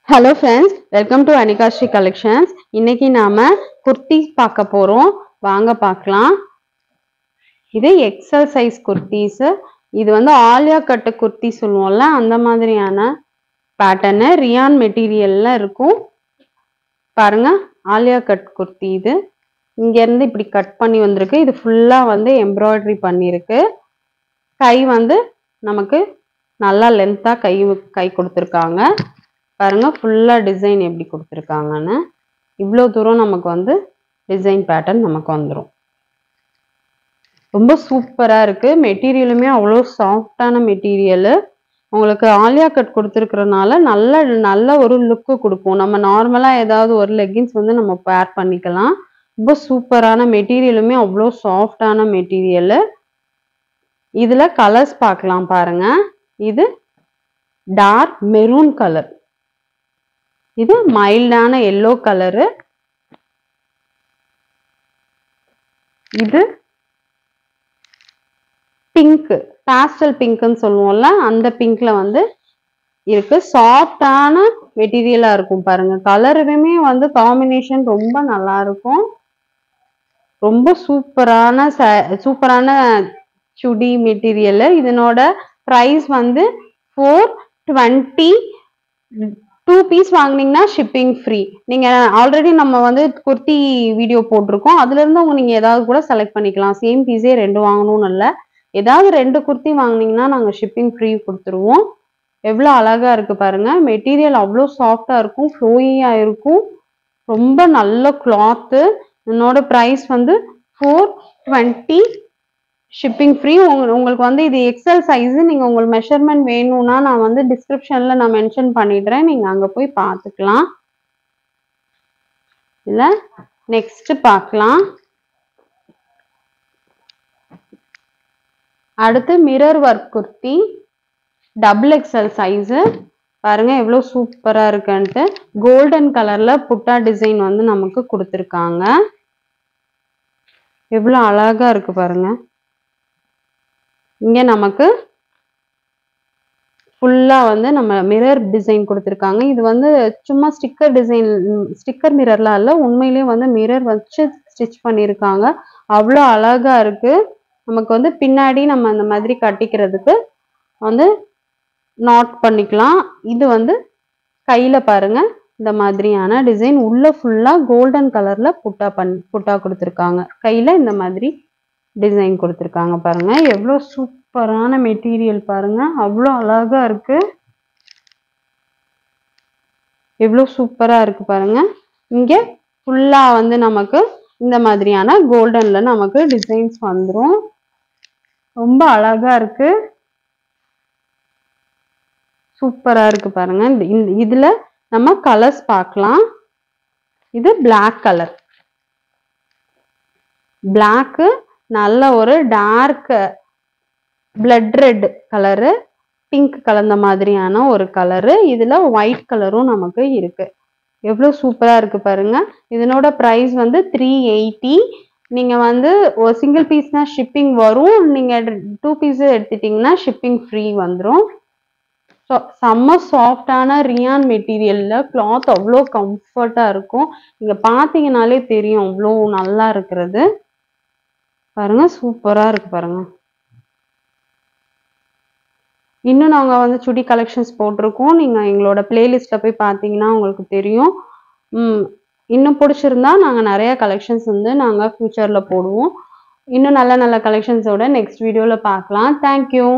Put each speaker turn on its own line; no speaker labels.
Hello friends, welcome to Anika Shri Collections. இன்னைக்கு நாம kurti பார்க்க போறோம். வாங்க பார்க்கலாம். இது XL size kurtis. இது வந்து ஆலியா கட் kurti சொல்லுவோம்ல அந்த மாதிரியான பேட்டர்ன் ரியான் மெட்டீரியல்ல இருக்கும். பாருங்க ஆலியா கட் kurti இது. இங்க இருந்து இப்படி கட் பண்ணி வந்திருக்கு. இது ஃபுல்லா வந்து எம்ப்ராய்டரி பண்ணிருக்கு. கை வந்து நமக்கு நல்லா லென்த்தா கை கொடுத்திருக்காங்க. பாருங்க ஃபுல்லா டிசைன் எப்படி கொடுத்திருக்காங்கன்னு இவ்ளோ தூரம் நமக்கு வந்து டிசைன் பேட்டர்ன் நமக்கு வந்துரும் ரொம்ப சூப்பரா இருக்கு மெட்டீரியலுமே அவ்வளோ சாஃப்ட்டான மெட்டீரியல் உங்களுக்கு ஆலியா கட் கொடுத்திருக்கிறனால நல்ல ஒரு லுக் கொடுக்கும் நம்ம நார்மலா ஏதாவது ஒரு லெகின்ஸ் வந்து நம்ம பேர் பண்ணிக்கலாம் ரொம்ப சூப்பரான மெட்டீரியலுமே அவ்வளோ சாஃப்ட்டான மெட்டீரியல் இதுல கலர்ஸ் பார்க்கலாம் பாருங்க இது டார்க் மெரூன் கலர் இது மைல்டான yellow கலர் இது பிங்க் பாஸ்டல் பிங்க்னு சொல்லுவோம்ல அந்த பிங்க்ல வந்து இருக்கு சாஃப்ட்டான மெட்டீரியலா இருக்கும் பாருங்க கலருமே வந்து காம்பினேஷன் ரொம்ப நல்லா இருக்கும் ரொம்ப சூப்பரான சுடி மெட்டீரியல் இதனோட பிரைஸ் வந்து 420 2 பீஸ் வாங்குனீங்கன்னா ஷிப்பிங் ஃப்ரீ நீங்க ஆல்ரெடி நம்ம வந்து குர்த்தி வீடியோ போட்டிருக்கோம் அதுல இருந்து நீங்க ஏதாவது கூட செலக்ட் பண்ணிக்கலாம் சேம் பீஸே ரெண்டு வாங்கணும்னு இல்ல ஏதாவது ரெண்டு குர்த்தி வாங்குனீங்கன்னா நாங்க ஷிப்பிங் ஃப்ரீ கொடுத்துருவோம் எவ்வளவு அழகா இருக்கு பாருங்க மெட்டீரியல் அவ்வளோ சாஃப்டா இருக்கும் ஃப்ளோயியா இருக்கும் ரொம்ப நல்ல கிளாத் என்னோட பிரைஸ் வந்து 420 ஷிப்பிங் ஃப்ரீ உங்களுக்கு வந்து இது எக்ஸல் சைஸ் நீங்க உங்களுக்கு மெஷர்மெண்ட் வேணும்னா நான் வந்து டிஸ்கிரிப்ஷன்ல நான் மென்ஷன் பண்ணிடுறேன் நீங்க அங்க போய் பார்த்துக்கலாம் இல்ல நெக்ஸ்ட் பார்க்கலாம் அடுத்து mirror work kurti double XL size பாருங்க எவ்வளவு சூப்பரா இருக்குன்ட்டு கோல்டன் கலர்ல புட்டா டிசைன் வந்து நமக்கு கொடுத்திருக்காங்க எவ்வளவு அழகா இருக்கு பாருங்க இங்க நமக்கு ஃபுல்லா வந்து நம்ம மிரர் டிசைன் கொடுத்திருக்காங்க இது வந்து சும்மா ஸ்டிக்கர் மிரர்லாம் இல்ல உண்மையிலேயே வந்து மிரர் வச்சு ஸ்டிச் பண்ணிருக்காங்க அவ்வளோ அழகா இருக்கு நமக்கு வந்து பின்னாடி நம்ம அந்த மாதிரி கட்டிக்கிறதுக்கு வந்து நாட் பண்ணிக்கலாம் இது வந்து கையில பாருங்க இந்த மாதிரியான டிசைன் உள்ள ஃபுல்லா கோல்டன் கலர்ல புட்டா கொடுத்திருக்காங்க கையில இந்த மாதிரி டிசைன் கொடுத்திருக்காங்க பாருங்க எவ்வளவு சூப்பரான மெட்டீரியல் பாருங்க அவ்வளோ அழகா இருக்கு எவ்வளவு சூப்பரா இருக்கு பாருங்க இங்க ஃபுல்லா வந்து நமக்கு இந்த மாதிரியான கோல்டன்ல நமக்கு டிசைன்ஸ் வந்துரும் ரொம்ப அழகா இருக்கு சூப்பரா இருக்கு பாருங்க இதுல நம்ம கலர்ஸ் பார்க்கலாம் இது பிளாக் கலர் பிளாக் நல்ல ஒரு dark blood red colour pink கலந்த மாதிரியான ஒரு கலரு இதுல ஒயிட் கலரும் நமக்கு இருக்கு எவ்வளவு சூப்பரா இருக்கு பாருங்க இதனோட பிரைஸ் வந்து 380 நீங்க வந்து ஒரு சிங்கிள் பீஸ்னா ஷிப்பிங் வரும் நீங்க 2 பீஸ் எடுத்துட்டீங்கன்னா ஷிப்பிங் ஃப்ரீ வந்துரும் செம்ம சாஃப்டான ரியான் மெட்டீரியல்ல கிளாத் அவ்வளோ கம்ஃபர்ட்டா இருக்கும் நீங்க பாத்தீங்கன்னாலே தெரியும் அவ்வளோ நல்லா இருக்கிறது பாருங்க சூப்பரா இருக்கு பாருங்க இன்னும் நாங்க வந்து சுடி கலெக்ஷன்ஸ் போட்டிருக்கோம் நீங்க எங்களோட பிளேலிஸ்ட்ல போய் பார்த்தீங்கன்னா உங்களுக்கு தெரியும் இன்னும் பிடிச்சிருந்தா நாங்க நிறைய கலெக்ஷன்ஸ் வந்து நாங்க ஃபியூச்சர்ல போடுவோம் இன்னும் நல்ல கலெக்ஷன்ஸோட நெக்ஸ்ட் வீடியோல பார்க்கலாம் தேங்க்யூ